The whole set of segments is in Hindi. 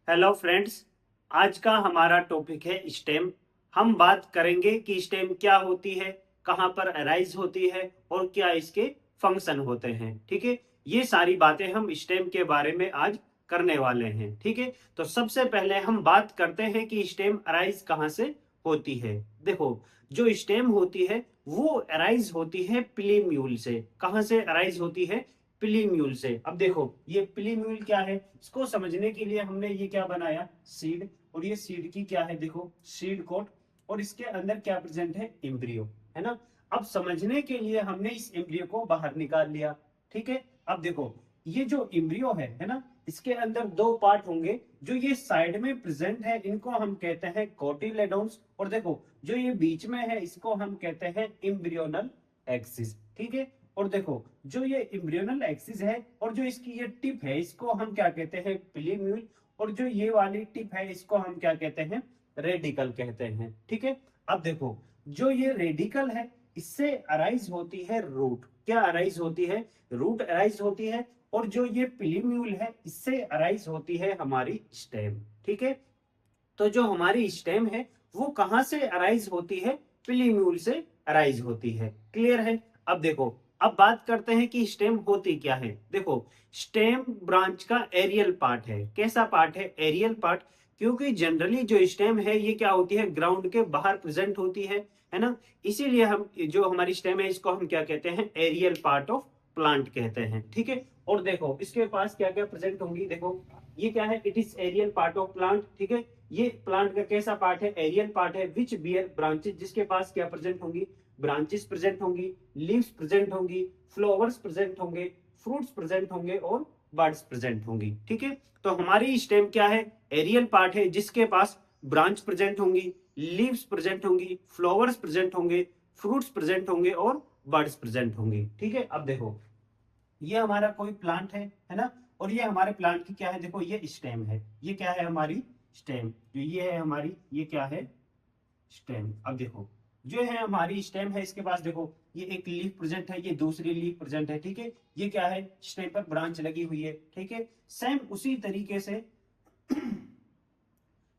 Hello friends. आज का हमारा टॉपिक है स्टेम। हम बात करेंगे कि स्टेम क्या होती है, कहाँ पर अराइज होती है और क्या इसके फंक्शन होते हैं। ठीक है, ये सारी बातें हम स्टेम के बारे में आज करने वाले हैं। ठीक है, तो सबसे पहले हम बात करते हैं कि स्टेम अराइज कहाँ से होती है। देखो, जो स्टेम होती है वो अराइज होती है प्लीम्यूल से। कहाँ से अराइज होती है? प्लीम्यूल से। अब देखो, ये प्लीम्यूल क्या है, इसको समझने के लिए हमने ये क्या बनाया, सीड। और ये सीड की क्या है, देखो सीड कोट। और इसके अंदर क्या प्रेजेंट है, एम्ब्रियो, है ना। अब समझने के लिए हमने इस एम्ब्रियो को बाहर निकाल लिया। ठीक है, अब देखो, ये जो एम्ब्रियो है ना, इसके अंदर दो पार्ट होंगे। जो ये साइड में प्रेजेंट है इनको हम कहते हैं कोटिलेडोन्स। और देखो, जो ये बीच में है इसको हम कहते हैं एम्ब्रियोनल एक्सिस। ठीक है, और देखो, जो ये एम्ब्रियोनल एक्सिस है और जो इसकी ये टिप है इसको हम क्या कहते हैं, प्लीम्यूल। और जो ये वाली टिप है इसको हम क्या कहते हैं, रेडिकल कहते हैं। ठीक है, अब देखो, जो ये रेडिकल है इससे अराइज होती है रूट। क्या अराइज होती है? रूट अराइज होती है। और जो ये प्लीम्यूल है इससे अराइज होती है हमारी स्टेम। ठीक है, तो जो हमारी स्टेम है वो कहां से अराइज होती है? प्लीम्यूल से अराइज होती है। क्लियर है? अब देखो, अब बात करते हैं कि स्टेम होती क्या है। देखो, स्टेम ब्रांच का एरियल पार्ट है। कैसा पार्ट है? Aerial part. क्योंकि जनरली जो स्टेम है ये क्या होती है, ग्राउंड के बाहर प्रेजेंट होती है ना। इसीलिए हम जो हमारी स्टेम है इसको हम क्या कहते हैं, एरियल पार्ट ऑफ प्लांट कहते हैं। ठीक है, और देखो इसके पास क्या क्या प्रेजेंट होंगी। देखो, ये क्या है, it is aerial part of plant. ठीक है, ये प्लांट का कैसा पार्ट है, एरियल पार्ट है। विच बियर ब्रांचेस, जिसके पास क्या प्रेजेंट होंगी, ब्रांचेस प्रेजेंट होंगी, लीव्स प्रेजेंट होंगी, फ्लावर्स प्रेजेंट होंगे, फ्रूट्स प्रेजेंट होंगे और बर्ड्स प्रेजेंट होंगी। ठीक है, तो हमारी स्टेम क्या है, एरियल पार्ट है जिसके पास ब्रांच प्रेजेंट होंगी, लीव्स प्रेजेंट होंगी, फ्लावर्स प्रेजेंट होंगे, फ्रूट्स प्रेजेंट होंगे और बर्ड्स प्रेजेंट होंगी। ठीक है, अब देखो, ये हमारा कोई प्लांट है ना। और ये हमारे प्लांट की क्या है, देखो ये स्टेम है। ये क्या है, हमारी स्टेम। जो ये है हमारी, ये क्या है, स्टेम। अब देखो, जो है हमारी स्टेम है इसके पास देखो, ये एक लीफ प्रेजेंट है, ये दूसरी लीफ प्रेजेंट है। ठीक है, ये क्या है, स्टेम पर ब्रांच लगी हुई है। ठीक है, सेम उसी तरीके से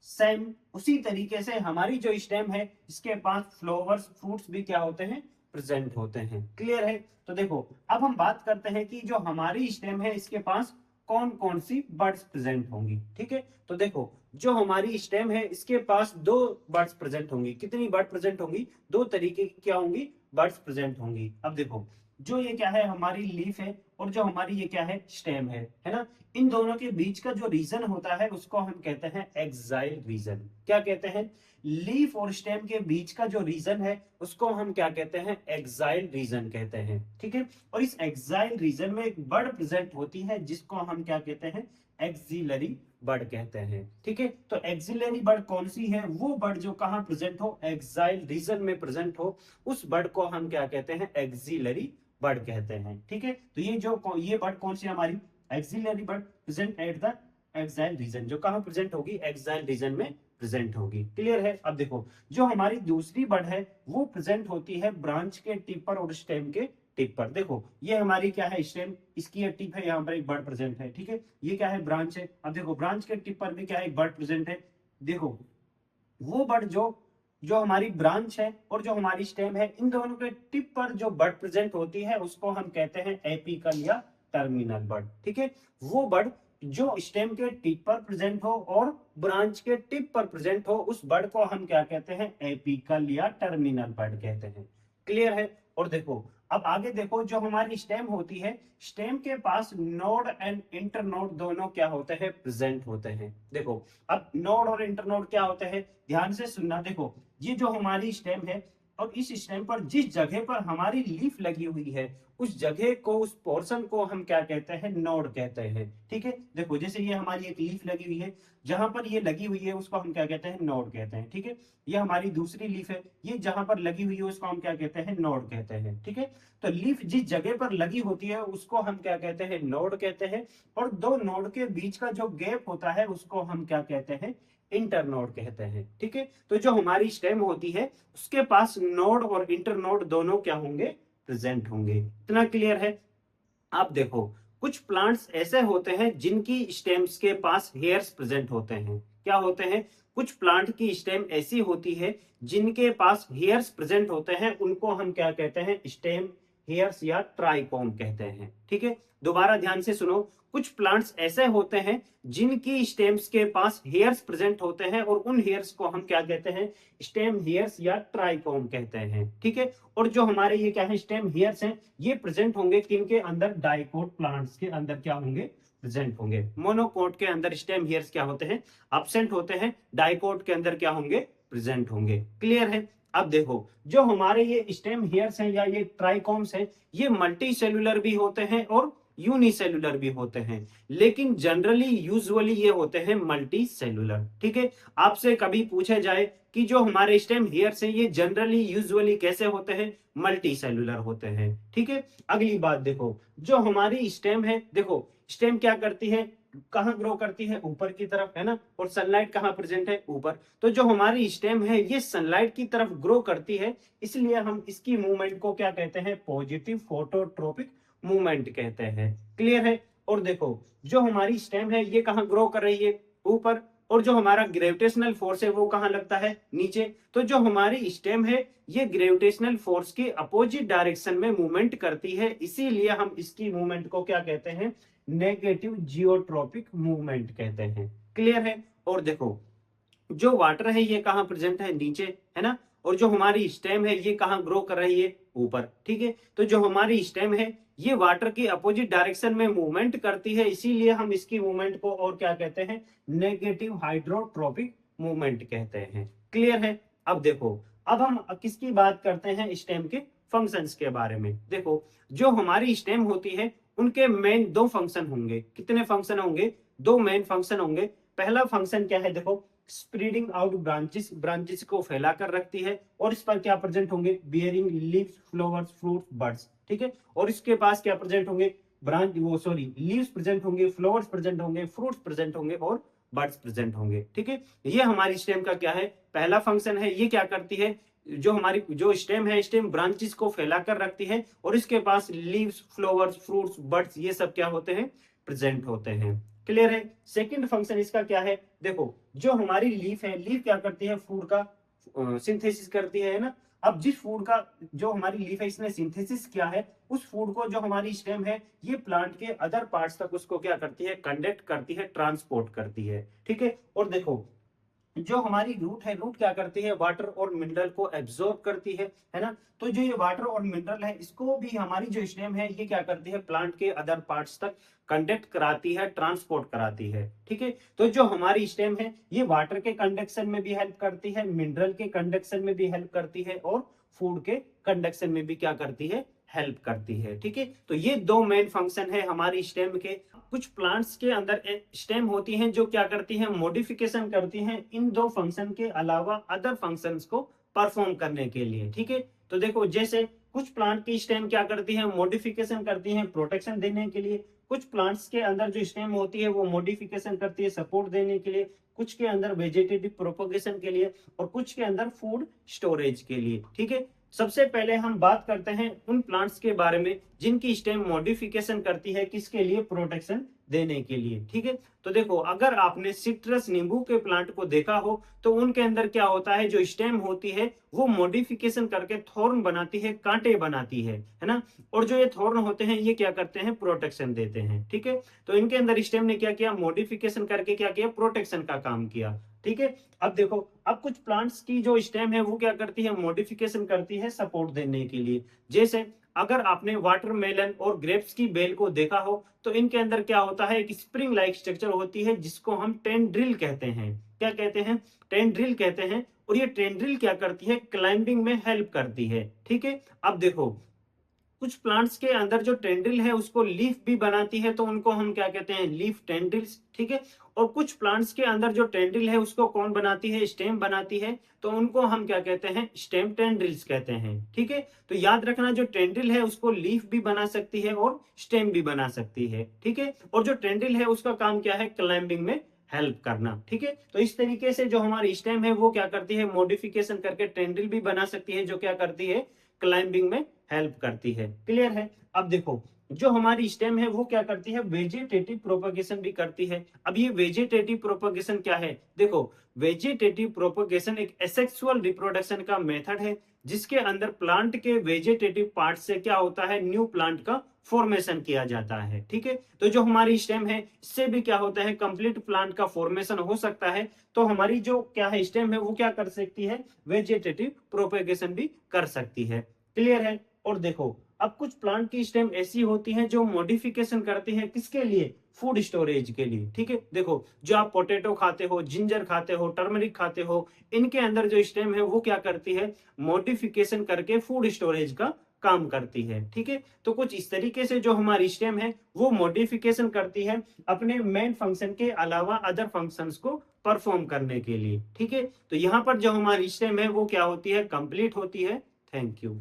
सेम उसी तरीके से हमारी जो स्टेम है इसके पास फ्लावर्स फ्रूट्स भी क्या होते हैं, प्रेजेंट होते हैं। क्लियर है? तो देखो, अब हम बात करते हैं कि जो हमारी स्टेम है इसके पास कौन कौन सी बर्ड्स प्रेजेंट होंगी। ठीक है, तो देखो, जो हमारी स्टेम है इसके पास दो बर्ड्स प्रेजेंट होंगी। कितनी बर्ड प्रेजेंट होंगी? दो तरीके की क्या होंगी, बर्ड्स प्रेजेंट होंगी। अब देखो, जो ये क्या है, हमारी लीफ है। और जो हमारी ये क्या है, स्टेम है ना। इन दोनों के बीच का जो रीजन होता है उसको हम कहते हैं एक्साइल रीजन। क्या कहते हैं? लीफ और स्टेम के बीच का जो रीजन है उसको हम क्या कहते हैं, एक्साइल रीजन कहते हैं। ठीक है, और इस एक्साइल रीजन में एक बर्ड प्रेजेंट होती है जिसको हम क्या कहते हैं, एक्सिलरी बर्ड कहते हैं। ठीक है, तो एक्सिलरी बर्ड कौन सी है? वो बर्ड जो कहां प्रेजेंट हो, एक्साइल रीजन में प्रेजेंट हो, उस बर्ड को हम क्या कहते हैं, एक्सिलरी बर्ड कहते हैं। ठीक है, तो ये बर्ड कौन सी हमारी, axillary bud present at the axil region. जो कहां प्रेजेंट होगी, एक्साइल रीजन में प्रेजेंट होगी। क्लियर है? अब देखो, जो हमारी दूसरी बर्ड है वो प्रेजेंट होती है ब्रांच के टिप पर और स्टेम के टिप पर। देखो, ये हमारी क्या है, स्टेम, इसकी ये टिप है, यहाँ पर एक बर्ड प्रेजेंट है। ठीक है, ये क्या है, ब्रांच है। अब देखो, ब्रांच के टिप पर भी क्या है, एक बर्ड प्रेजेंट है। देखो, वो बर्ड जो जो हमारी ब्रांच है और जो हमारी स्टेम है, इन दोनों के टिप पर जो बर्ड प्रेजेंट होती है उसको हम कहते हैं एपिकल या टर्मिनल बर्ड। ठीक है, वो बर्ड जो स्टेम के टिप पर प्रेजेंट हो और ब्रांच के टिप पर प्रेजेंट हो, उस बर्ड को हम क्या कहते हैं, एपिकल या टर्मिनल बर्ड कहते हैं। क्लियर है? और देखो, अब आगे देखो, जो हमारी स्टेम होती है, स्टेम के पास नोड एंड इंटरनोड दोनों क्या होते हैं, प्रेजेंट होते हैं। देखो, अब नोड और इंटरनोड क्या होते हैं, ध्यान से सुनना। देखो, ये जो हमारी स्टेम है और इस स्टेम पर जिस जगह पर हमारी लीफ लगी हुई है उस जगह को, उस पोर्शन को हम क्या कहते हैं, नोड कहते हैं। ठीक है, देखो, जैसे ये हमारी एक लीफ लगी हुई है, जहां पर ये लगी हुई है उसको हम क्या कहते हैं, नोड कहते हैं। ठीक है, ये हमारी दूसरी लीफ है, ये जहां पर लगी हुई है उसको हम क्या कहते हैं, नोड कहते हैं। ठीक है, तो लीफ जिस जगह पर लगी होती है उसको हम क्या कहते हैं, नोड कहते हैं। और दो नोड के बीच का जो गैप होता है उसको हम क्या कहते हैं, इंटरनोड कहते हैं। ठीक है, तो जो हमारी स्टेम होती है उसके पास नोड और इंटरनोड दोनों क्या होंगे, प्रेजेंट होंगे। इतना क्लियर है? आप देखो, कुछ प्लांट्स ऐसे होते हैं जिनकी स्टेम्स के पास हेयर्स प्रेजेंट होते हैं। क्या होते हैं? कुछ प्लांट की स्टेम ऐसी होती है जिनके पास हेयर्स प्रेजेंट होते हैं, उनको हम क्या कहते हैं? स्टेम हेयर्स या ट्राइकोम कहते हैं। ठीक है, दोबारा ध्यान से सुनो। कुछ प्लांट्स ऐसे होते हैं जिनकी स्टेम्स के पास हेयर्स प्रेजेंट होते हैं और उन हेयर्स को हम क्या कहते हैं? स्टेम हेयर्स या ट्राइकोम कहते हैं। ठीक है, और जो हमारे ये क्या है? स्टेम हेयर्स हैं, ये प्रेजेंट होंगे किनके अंदर? डाइकोट प्लांट्स के अंदर क्या होंगे? प्रेजेंट होंगे। मोनोकोट के अंदर स्टेम हेयर्स क्या होते हैं? एब्सेंट होते हैं। डाइकोट के अंदर क्या होंगे? प्रेजेंट होंगे। क्लियर है? अब देखो, जो हमारे ये स्टेम हेयर्स हैं या ये ट्राइकोम्स हैं, ये मल्टी सेलुलर भी होते हैं और यूनिसेलुलर भी होते हैं, लेकिन जनरली यूजुअली ये होते हैं मल्टी सेलुलर। ठीक है, आपसे कभी पूछे जाए कि जो हमारे स्टेम हेयर्स हैं ये जनरली यूजुअली कैसे होते हैं? मल्टी सेलुलर होते हैं। ठीक है, अगली बात देखो, जो हमारी स्टेम है, देखो स्टेम क्या करती है? कहां ग्रो करती है? ऊपर की तरफ, है ना? और सनलाइट कहां प्रेजेंट है? ऊपर। तो जो हमारी स्टेम है ये सनलाइट की तरफ ग्रो करती है, इसलिए हम इसकी मूवमेंट को क्या कहते हैं? पॉजिटिव फोटोट्रोपिक मूवमेंट कहते हैं। क्लियर है? और देखो, जो हमारी स्टेम है ये कहां ग्रो कर रही है? ऊपर। और जो हमारा ग्रेविटेशनल फोर्स है वो कहां लगता है? नीचे। तो जो हमारी स्टेम है ये ग्रेविटेशनल फोर्स के अपोजिट डायरेक्शन में मूवमेंट करती है, इसीलिए हम इसकी मूवमेंट को क्या कहते हैं? नेगेटिव जियोट्रॉपिक मूवमेंट कहते हैं। क्लियर है? और देखो, जो वाटर है ये कहां प्रेजेंट है? नीचे, है ना? और जो हमारी स्टेम है ये कहां ग्रो कर रही है? ऊपर। ठीक है, तो जो हमारी स्टेम है ये वाटर की अपोजिट डायरेक्शन में मूवमेंट करती है, इसीलिए हम इसकी मूवमेंट को और क्या कहते हैं? नेगेटिव हाइड्रोट्रोपिक मूवमेंट कहते हैं। क्लियर है? अब देखो, अब हम किसकी बात करते हैं? स्टेम के फंक्शंस के बारे में। देखो, जो हमारी स्टेम होती है उनके मेन दो फंक्शन होंगे। कितने फंक्शन होंगे? दो मेन फंक्शन होंगे। पहला फंक्शन क्या है? देखो, स्प्रेडिंग आउट ब्रांचेस, ब्रांचेस को फैलाकर रखती है, और इस पर क्या प्रेजेंट होंगे? Bearing leaves, flowers, fruits, birds. ठीक है, और इसके पास क्या प्रेजेंट होंगे? ब्रांच, वो सॉरी, लीव्स प्रेजेंट होंगे, फ्लावर्स प्रेजेंट होंगे, फ्रूट्स प्रेजेंट होंगे और बर्ड्स प्रेजेंट होंगे। ठीक है, ये हमारी स्टेम का क्या है? पहला फंक्शन है। ये क्या करती है? जो हमारी जो स्टेम है, स्टेम ब्रांचेस को फैलाकर रखती है, और इसके पास लीव्स, फ्लावर्स, फ्रूट्स, बर्ड्स ये सब क्या होते हैं? प्रेजेंट होते हैं। क्लियर है? सेकंड फंक्शन इसका क्या है? देखो, जो हमारी लीफ है, लीफ क्या करती है? फूड का सिंथेसिस करती है ना? अब जिस फूड का, जो हमारी लीफ है इसने सिंथेसिस किया है, उस फूड को जो हमारी स्टेम है ये प्लांट के अदर पार्ट्स तक उसको क्या करती है? कंडक्ट करती है, ट्रांसपोर्ट करती है। ठीक है, और देखो, जो हमारी रूट है, रूट क्या करती है? वाटर और मिनरल को एब्जॉर्ब करती है ना? तो जो ये वाटर और मिनरल है इसको भी हमारी जो स्टेम है ये क्या करती है? प्लांट के अदर पार्ट्स तक कंडक्ट कराती है, ट्रांसपोर्ट कराती है। ठीक है, तो जो हमारी स्टेम है ये वाटर के कंडक्शन में भी हेल्प करती है, मिनरल के कंडक्शन में भी हेल्प करती है, और फूड के कंडक्शन में भी क्या करती है? हेल्प करती है। ठीक है, तो ये दो मेन फंक्शन है हमारी स्टेम के। कुछ प्लांट्स के अंदर स्टेम होती हैं जो क्या करती हैं? मॉडिफिकेशन करती हैं इन दो फंक्शन के अलावा अदर फंक्शंस को परफॉर्म करने के लिए। ठीक है, तो देखो, जैसे कुछ प्लांट की स्टेम क्या करती है? मॉडिफिकेशन करती हैं प्रोटेक्शन देने के लिए। कुछ प्लांट्स के अंदर जो स्टेम होती है वो मॉडिफिकेशन करती है सपोर्ट देने के लिए। कुछ के अंदर वेजिटेटिव प्रोपोगेशन के लिए, और कुछ के अंदर फूड स्टोरेज के लिए। ठीक है, सबसे पहले हम बात करते हैं उन प्लांट्स के बारे में जिनकी स्टेम मॉडिफिकेशन करती है, किसके लिए? प्रोटेक्शन देने के लिए। ठीक है, तो देखो, अगर आपने सिट्रस नींबू के प्लांट को देखा हो तो उनके अंदर क्या होता है? जो स्टेम होती है वो मॉडिफिकेशन करके थॉर्न बनाती है, कांटे बनाती है ना? और जो ये थॉर्न होते हैं ये क्या करते हैं? प्रोटेक्शन देते हैं। ठीक है, तो इनके अंदर स्टेम ने क्या किया? मॉडिफिकेशन करके क्या किया? प्रोटेक्शन का काम किया। ठीक है, अब देखो, अब कुछ प्लांट्स की जो स्टेम है वो क्या करती है? मॉडिफिकेशन करती है सपोर्ट देने के लिए। जैसे अगर आपने वाटरमेलन और ग्रेप्स की बेल को देखा हो तो इनके अंदर क्या होता है? एक स्प्रिंग लाइक स्ट्रक्चर होती है जिसको हम टेंड्रिल कहते हैं। क्या कहते हैं? टेंड्रिल कहते हैं। और ये टेंड्रिल क्या करती है? क्लाइंबिंग में हेल्प करती है। ठीक है, अब देखो, कुछ प्लांट्स के अंदर जो टेंड्रिल है उसको लीफ भी बनाती है, तो उनको हम क्या कहते हैं? Leaf tendrils. ठीक है, और कुछ प्लांट्स के अंदर जो टेंड्रिल है उसको कौन बनाती है? स्टेम बनाती है, तो उनको हम क्या कहते हैं? स्टेम टेंड्रिल्स कहते हैं। ठीक है, तो याद रखना, जो टेंड्रिल है उसको लीफ भी बना सकती है और स्टेम भी बना सकती है। ठीक है, और जो टेंड्रिल है उसका काम क्या है? क्लाइंबिंग में हेल्प करना। ठीक है, तो इस तरीके से जो हमारी स्टेम है वो क्या करती है? मॉडिफिकेशन करके टेंड्रिल भी बना सकती है, जो क्या करती है? क्लाइंबिंग में हेल्प करती है। क्लियर है? अब देखो, जो हमारी स्टेम है वो क्या करती है, वेजिटेटिव प्रोपगेशन भी करती है। अब ये वेजिटेटिव प्रोपगेशन क्या है, देखो वेजिटेटिव प्रोपगेशन एक एसेक्सुअल रिप्रोडक्शन का मेथड है जिसके अंदर प्लांट के वेजिटेटिव पार्ट से क्या होता है, न्यू प्लांट का फॉर्मेशन किया जाता है। ठीक है, तो जो हमारी स्टेम है इससे भी क्या होता है, कंप्लीट प्लांट का फॉर्मेशन हो सकता है। तो हमारी जो क्या है स्टेम है वो क्या कर सकती है, वेजिटेटिव प्रोपगेशन भी कर सकती है। क्लियर है। और देखो अब कुछ प्लांट की स्टेम ऐसी होती हैं जो मॉडिफिकेशन करती हैं, किसके लिए, फूड स्टोरेज के लिए। ठीक है, देखो जो आप पोटैटो खाते हो, जिंजर खाते हो, टर्मरिक खाते हो, इनके अंदर जो स्टेम है वो क्या करती है, मॉडिफिकेशन करके फूड स्टोरेज का काम करती है। ठीक है, तो कुछ इस तरीके से जो हमारी स्टेम है वो मॉडिफिकेशन करती है अपने मेन फंक्शन के अलावा अदर फंक्शंस को परफॉर्म करने के लिए। ठीक है, तो यहाँ पर जो हमारी स्टेम है वो क्या होती है, कंप्लीट होती है। Thank you.